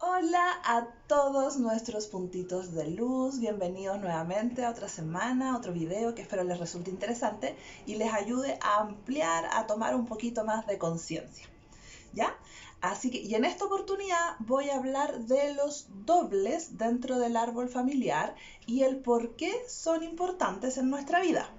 Hola a todos nuestros puntitos de luz, bienvenidos nuevamente a otra semana, a otro video que espero les resulte interesante y les ayude a ampliar, a tomar un poquito más de conciencia, ¿ya? Así que, y en esta oportunidad voy a hablar de los dobles dentro del árbol familiar y el por qué son importantes en nuestra vida.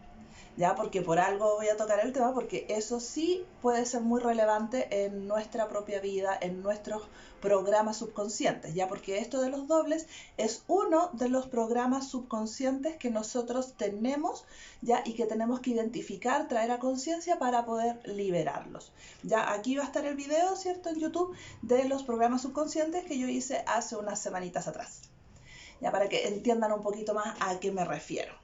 ¿Ya? Porque por algo voy a tocar el tema, porque eso sí puede ser muy relevante en nuestra propia vida, en nuestros programas subconscientes, ¿ya? Porque esto de los dobles es uno de los programas subconscientes que nosotros tenemos, ¿ya? Y que tenemos que identificar, traer a conciencia para poder liberarlos. Ya aquí va a estar el video, ¿cierto? En YouTube de los programas subconscientes que yo hice hace unas semanitas atrás, ya para que entiendan un poquito más a qué me refiero.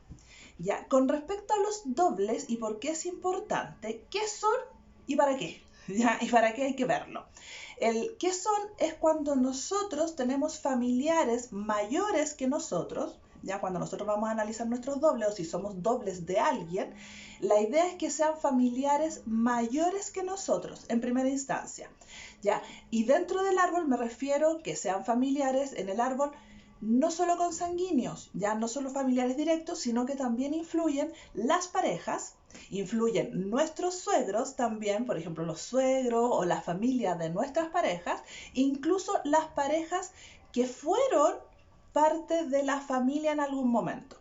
Ya, con respecto a los dobles y por qué es importante, ¿qué son y para qué? ¿Ya? ¿Y para qué hay que verlo? El qué son es cuando nosotros tenemos familiares mayores que nosotros, ya cuando nosotros vamos a analizar nuestros dobles o si somos dobles de alguien, la idea es que sean familiares mayores que nosotros en primera instancia, ya. Y dentro del árbol me refiero que sean familiares en el árbol no solo consanguíneos, ya no solo familiares directos, sino que también influyen las parejas, influyen nuestros suegros también, por ejemplo los suegros o la familia de nuestras parejas, incluso las parejas que fueron parte de la familia en algún momento.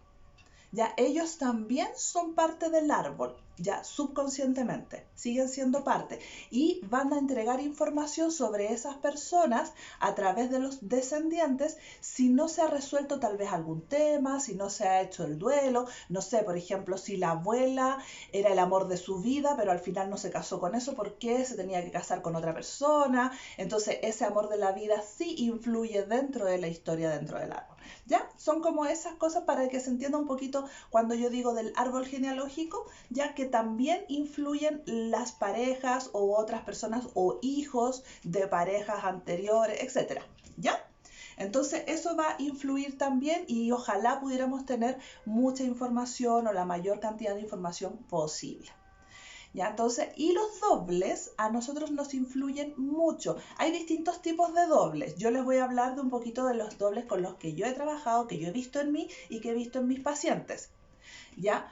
Ya ellos también son parte del árbol, ya subconscientemente, siguen siendo parte y van a entregar información sobre esas personas a través de los descendientes si no se ha resuelto tal vez algún tema, si no se ha hecho el duelo, no sé, por ejemplo, si la abuela era el amor de su vida, pero al final no se casó con eso porque se tenía que casar con otra persona, entonces ese amor de la vida sí influye dentro de la historia, dentro del árbol. ¿Ya? Son como esas cosas para que se entienda un poquito cuando yo digo del árbol genealógico, ya que también influyen las parejas o otras personas o hijos de parejas anteriores, etcétera. ¿Ya? Entonces eso va a influir también y ojalá pudiéramos tener mucha información o la mayor cantidad de información posible. ¿Ya? Entonces, y los dobles a nosotros nos influyen mucho. Hay distintos tipos de dobles. Yo les voy a hablar de un poquito de los dobles con los que yo he trabajado, que yo he visto en mí y que he visto en mis pacientes. ¿Ya?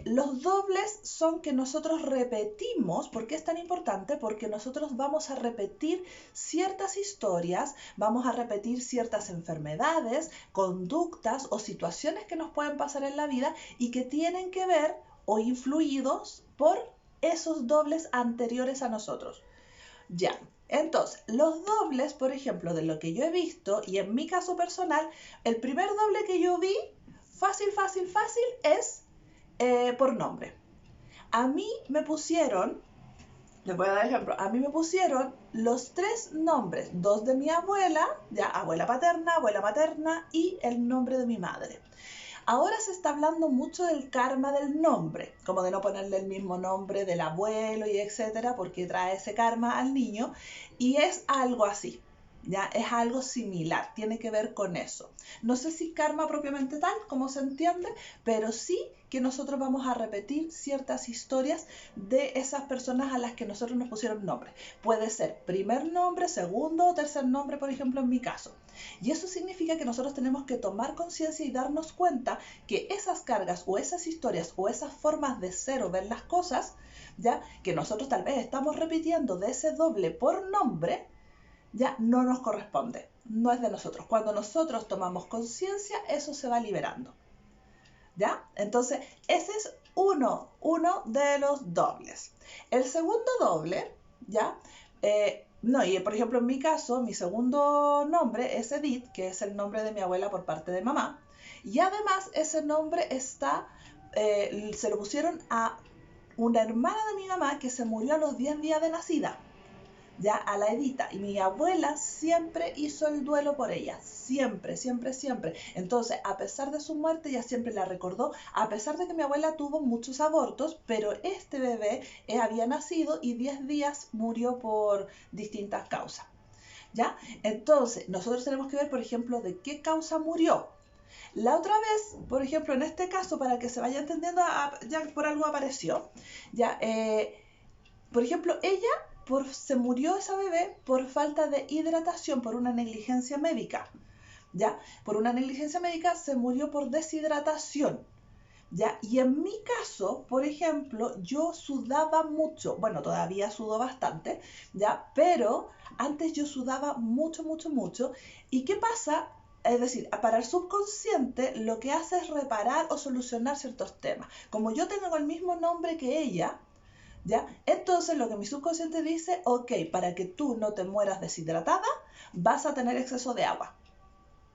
Los dobles son que nosotros repetimos. ¿Por qué es tan importante? Porque nosotros vamos a repetir ciertas historias, vamos a repetir ciertas enfermedades, conductas o situaciones que nos pueden pasar en la vida y que tienen que ver o influidos por esos dobles anteriores a nosotros. Ya, entonces, los dobles, por ejemplo, de lo que yo he visto, y en mi caso personal, el primer doble que yo vi, fácil, es por nombre. A mí me pusieron, les voy a dar ejemplo, a mí me pusieron los tres nombres, dos de mi abuela, ya, abuela paterna, abuela materna, y el nombre de mi madre. Ahora se está hablando mucho del karma del nombre, como de no ponerle el mismo nombre del abuelo y etcétera, porque trae ese karma al niño, y es algo así. Ya es algo similar, tiene que ver con eso. No sé si karma propiamente tal, como se entiende, pero sí que nosotros vamos a repetir ciertas historias de esas personas a las que nosotros nos pusieron nombre. Puede ser primer nombre, segundo o tercer nombre, por ejemplo, en mi caso. Y eso significa que nosotros tenemos que tomar conciencia y darnos cuenta que esas cargas o esas historias o esas formas de ser o ver las cosas, ya que nosotros tal vez estamos repitiendo de ese doble por nombre, ya no nos corresponde, no es de nosotros. Cuando nosotros tomamos conciencia, eso se va liberando. ¿Ya? Entonces, ese es uno de los dobles. El segundo doble, ¿ya? No, y por ejemplo en mi caso, mi segundo nombre es Edith, que es el nombre de mi abuela por parte de mamá. Y además ese nombre se lo pusieron a una hermana de mi mamá que se murió a los 10 días de nacida, ya a la Edita, y mi abuela siempre hizo el duelo por ella, siempre, siempre, siempre. Entonces, a pesar de su muerte, ella siempre la recordó, a pesar de que mi abuela tuvo muchos abortos, pero este bebé había nacido y 10 días murió por distintas causas, ¿ya? Entonces, nosotros tenemos que ver, por ejemplo, de qué causa murió. La otra vez, por ejemplo, en este caso, para que se vaya entendiendo, ya por algo apareció, ya, por ejemplo, ella se murió esa bebé por falta de hidratación, por una negligencia médica, ¿ya? Por una negligencia médica se murió por deshidratación, ¿ya? Y en mi caso, por ejemplo, yo sudaba mucho, bueno, todavía sudo bastante, ¿ya? Pero antes yo sudaba mucho, mucho, mucho. ¿Y qué pasa? Es decir, para el subconsciente lo que hace es reparar o solucionar ciertos temas. Como yo tengo el mismo nombre que ella, ¿ya? Entonces lo que mi subconsciente dice, ok, para que tú no te mueras deshidratada, vas a tener exceso de agua,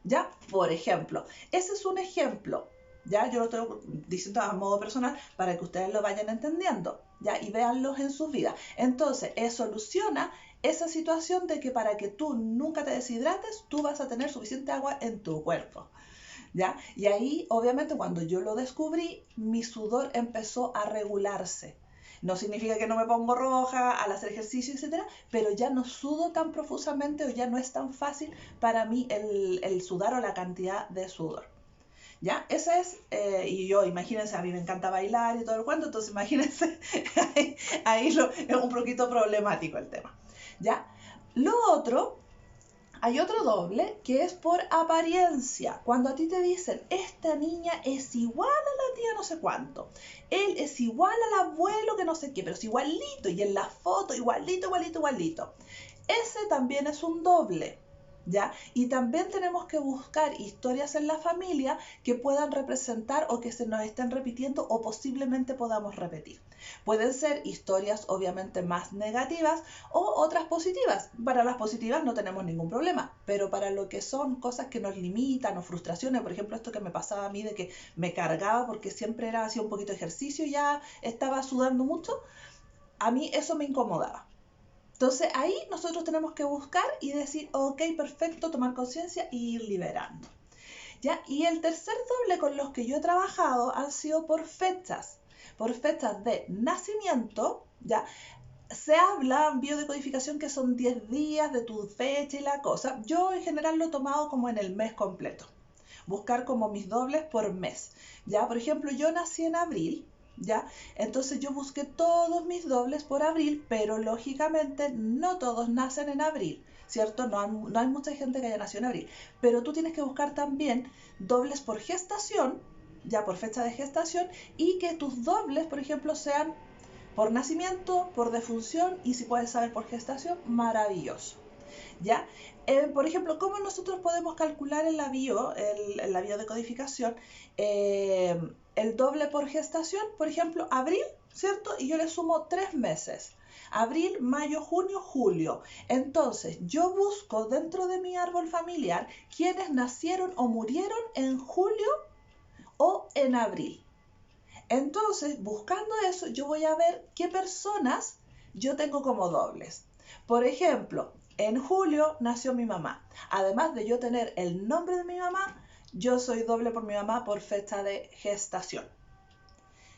¿ya? Por ejemplo, ese es un ejemplo, ¿ya? Yo lo estoy diciendo a modo personal para que ustedes lo vayan entendiendo, ¿ya? Y véanlos en sus vidas. Entonces, soluciona esa situación de que para que tú nunca te deshidrates, tú vas a tener suficiente agua en tu cuerpo, ¿ya? Y ahí, obviamente, cuando yo lo descubrí, mi sudor empezó a regularse. No significa que no me pongo roja al hacer ejercicio, etcétera, pero ya no sudo tan profusamente o ya no es tan fácil para mí el sudar o la cantidad de sudor. ¿Ya? Ese es, y yo, imagínense, a mí me encanta bailar y todo el cuento, entonces imagínense, ahí es un poquito problemático el tema. ¿Ya? Lo otro, hay otro doble que es por apariencia. Cuando a ti te dicen, esta niña es igual a la tía no sé cuánto, él es igual al abuelo que no sé qué, pero es igualito, y en la foto igualito, igualito, igualito. Ese también es un doble, ¿ya? Y también tenemos que buscar historias en la familia que puedan representar o que se nos estén repitiendo o posiblemente podamos repetir. Pueden ser historias obviamente más negativas o otras positivas. Para las positivas no tenemos ningún problema, pero para lo que son cosas que nos limitan o frustraciones, por ejemplo, esto que me pasaba a mí de que me cargaba porque siempre hacía un poquito de ejercicio y ya estaba sudando mucho, a mí eso me incomodaba. Entonces ahí nosotros tenemos que buscar y decir, ok, perfecto, tomar conciencia y ir liberando, ¿ya? Y el tercer doble con los que yo he trabajado han sido por fechas de nacimiento, ¿ya? Se habla en biodecodificación que son 10 días de tu fecha y la cosa. Yo en general lo he tomado como en el mes completo. Buscar como mis dobles por mes, ¿ya? Por ejemplo, yo nací en abril, ¿ya? Entonces yo busqué todos mis dobles por abril, pero lógicamente no todos nacen en abril, ¿cierto? No hay mucha gente que haya nacido en abril, pero tú tienes que buscar también dobles por gestación, ya por fecha de gestación, y que tus dobles, por ejemplo, sean por nacimiento, por defunción, y si puedes saber por gestación, maravilloso, ¿ya? Por ejemplo, ¿cómo nosotros podemos calcular en la biodecodificación el doble por gestación? Por ejemplo, abril, ¿cierto? Y yo le sumo 3 meses. Abril, mayo, junio, julio. Entonces, yo busco dentro de mi árbol familiar quienes nacieron o murieron en julio o en abril. Entonces, buscando eso, yo voy a ver qué personas yo tengo como dobles. Por ejemplo, en julio nació mi mamá. Además de yo tener el nombre de mi mamá, yo soy doble por mi mamá por fecha de gestación,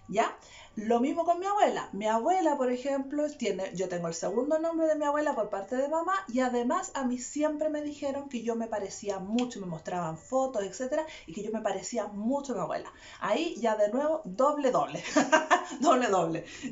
¿ya? Lo mismo con mi abuela. Mi abuela, por ejemplo, yo tengo el segundo nombre de mi abuela por parte de mamá, y además a mí siempre me dijeron que yo me parecía mucho, me mostraban fotos, etcétera, y que yo me parecía mucho a mi abuela. Ahí ya de nuevo, doble, doble,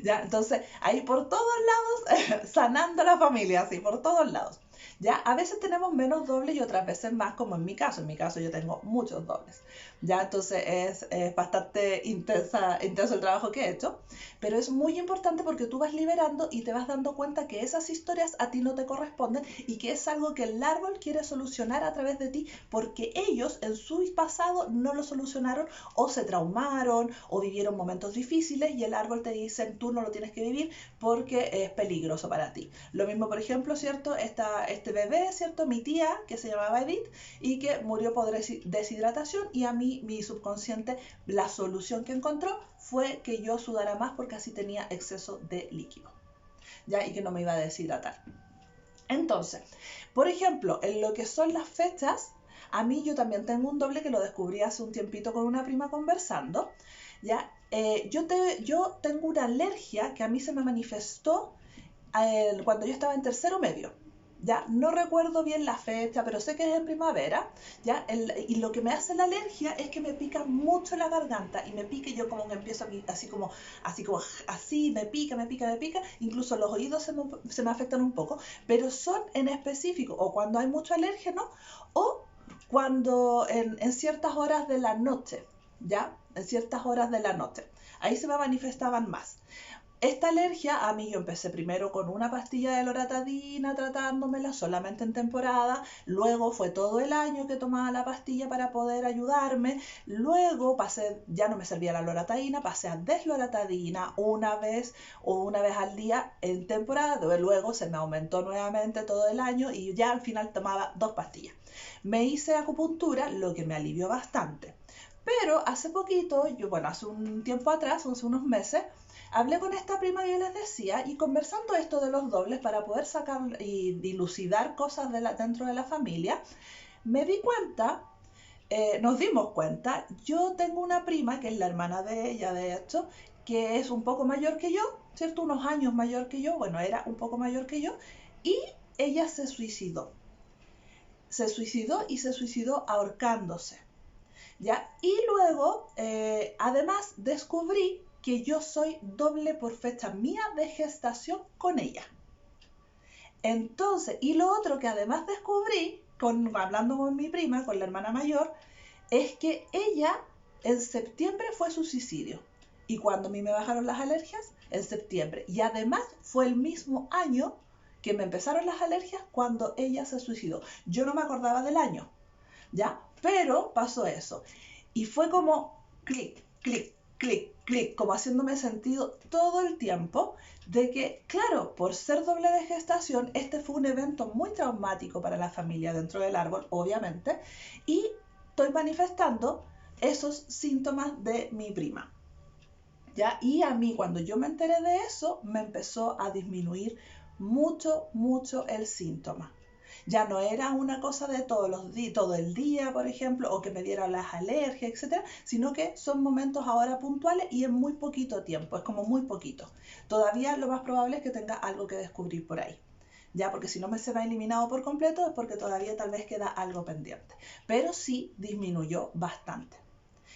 ¿ya? Entonces, ahí por todos lados, sanando la familia, así, por todos lados. ¿Ya? A veces tenemos menos dobles y otras veces más, como en mi caso. En mi caso yo tengo muchos dobles, ¿ya? Entonces es bastante intenso el trabajo que he hecho, pero es muy importante porque tú vas liberando y te vas dando cuenta que esas historias a ti no te corresponden y que es algo que el árbol quiere solucionar a través de ti porque ellos en su pasado no lo solucionaron o se traumaron o vivieron momentos difíciles y el árbol te dice, tú no lo tienes que vivir porque es peligroso para ti. Lo mismo, por ejemplo, ¿cierto? Este bebé, ¿cierto? Mi tía, que se llamaba Edith, y que murió por deshidratación, y a mí, mi subconsciente, la solución que encontró fue que yo sudara más porque así tenía exceso de líquido, ¿ya? Y que no me iba a deshidratar. Entonces, por ejemplo, en lo que son las fechas, a mí yo también tengo un doble que lo descubrí hace un tiempito con una prima conversando, ¿ya? Yo tengo una alergia que a mí se me manifestó cuando yo estaba en tercero medio, ya no recuerdo bien la fecha, pero sé que es en primavera, ya, y lo que me hace la alergia es que me pica mucho la garganta y me pica y yo como que empiezo así, me pica, incluso los oídos se me afectan un poco, pero son en específico o cuando hay mucho alérgeno o cuando en ciertas horas de la noche, ya, en ciertas horas de la noche, ahí se me manifestaban más. Esta alergia, a mí yo empecé primero con una pastilla de loratadina tratándomela solamente en temporada, luego fue todo el año que tomaba la pastilla para poder ayudarme, luego pasé, ya no me servía la loratadina, pasé a desloratadina una vez al día en temporada, luego se me aumentó nuevamente todo el año y ya al final tomaba 2 pastillas. Me hice acupuntura, lo que me alivió bastante. Pero hace poquito, hace un tiempo atrás, hace unos meses, hablé con esta prima que les decía y conversando esto de los dobles para poder sacar y dilucidar cosas dentro de la familia, me di cuenta, nos dimos cuenta, yo tengo una prima que es la hermana de ella, de hecho, que es un poco mayor que yo, ¿cierto? Unos años mayor que yo, bueno, era un poco mayor que yo, y ella se suicidó. Se suicidó ahorcándose. ¿Ya? Y luego, además, descubrí que yo soy doble por fecha mía de gestación con ella. Entonces, y lo otro que además descubrí, hablando con mi prima, con la hermana mayor, es que ella en septiembre fue su suicidio. Y cuando a mí me bajaron las alergias, en septiembre. Y además fue el mismo año que me empezaron las alergias cuando ella se suicidó. Yo no me acordaba del año, ¿ya? Pero pasó eso. Y fue como clic, clic, clic, clic, como haciéndome sentido todo el tiempo de que, claro, por ser doble de gestación, este fue un evento muy traumático para la familia dentro del árbol, obviamente, y estoy manifestando esos síntomas de mi prima. ¿Ya? Y a mí, cuando yo me enteré de eso, me empezó a disminuir mucho, mucho el síntoma. Ya no era una cosa de todo el día, por ejemplo, o que me dieran las alergias, etcétera, sino que son momentos ahora puntuales y en muy poquito tiempo, es como muy poquito. Todavía lo más probable es que tenga algo que descubrir por ahí. Ya, porque si no me se va eliminado por completo es porque todavía tal vez queda algo pendiente. Pero sí disminuyó bastante.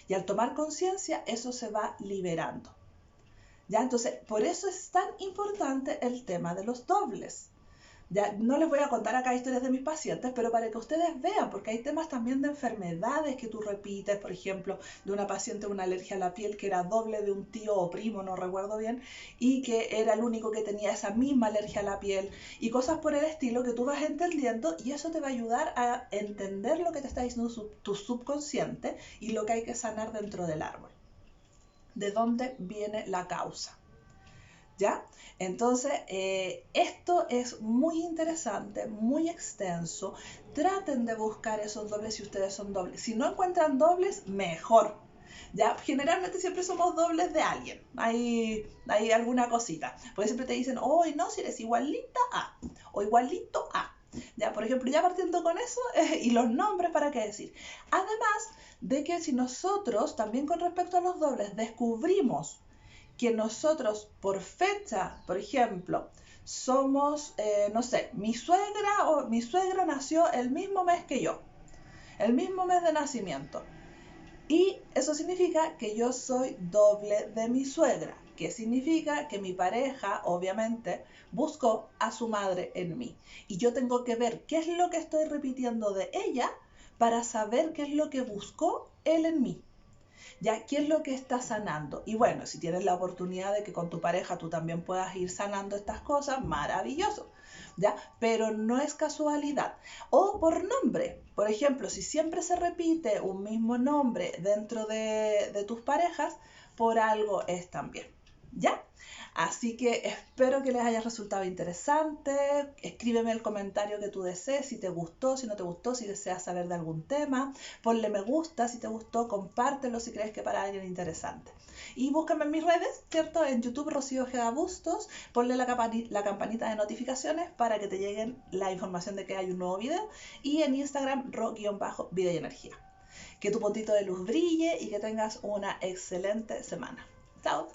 Y al tomar conciencia, eso se va liberando. ¿Ya? Entonces, por eso es tan importante el tema de los dobles. Ya, no les voy a contar acá historias de mis pacientes, pero para que ustedes vean, porque hay temas también de enfermedades que tú repites, por ejemplo, de una paciente con una alergia a la piel que era doble de un tío o primo, no recuerdo bien, y que era el único que tenía esa misma alergia a la piel, y cosas por el estilo que tú vas entendiendo, y eso te va a ayudar a entender lo que te está diciendo tu subconsciente y lo que hay que sanar dentro del árbol. ¿De dónde viene la causa? ¿Ya? Entonces, esto es muy interesante, muy extenso. Traten de buscar esos dobles si ustedes son dobles. Si no encuentran dobles, mejor. ¿Ya? Generalmente siempre somos dobles de alguien. Hay alguna cosita. Porque siempre te dicen, oh, no, si eres igualita a, o igualito a. Ya, por ejemplo, ya partiendo con eso, y los nombres, ¿para qué decir? Además de que si nosotros, también con respecto a los dobles, descubrimos que nosotros por fecha, por ejemplo, somos, no sé, mi suegra nació el mismo mes que yo, el mismo mes de nacimiento. Y eso significa que yo soy doble de mi suegra, que significa que mi pareja, obviamente, buscó a su madre en mí. Y yo tengo que ver qué es lo que estoy repitiendo de ella para saber qué es lo que buscó él en mí. ¿Ya? ¿Qué es lo que está sanando? Y bueno, si tienes la oportunidad de que con tu pareja tú también puedas ir sanando estas cosas, maravilloso, ¿ya? Pero no es casualidad. O por nombre. Por ejemplo, si siempre se repite un mismo nombre dentro de tus parejas, por algo es también, ¿ya? Así que espero que les haya resultado interesante. Escríbeme el comentario que tú desees, si te gustó, si no te gustó, si deseas saber de algún tema. Ponle me gusta si te gustó, compártelo si crees que para alguien es interesante. Y búscame en mis redes, ¿cierto? En YouTube, Rocío Ojeda Bustos. Ponle la campanita de notificaciones para que te lleguen la información de que hay un nuevo video. Y en Instagram, ro_vida y energía. Que tu puntito de luz brille y que tengas una excelente semana. Chao.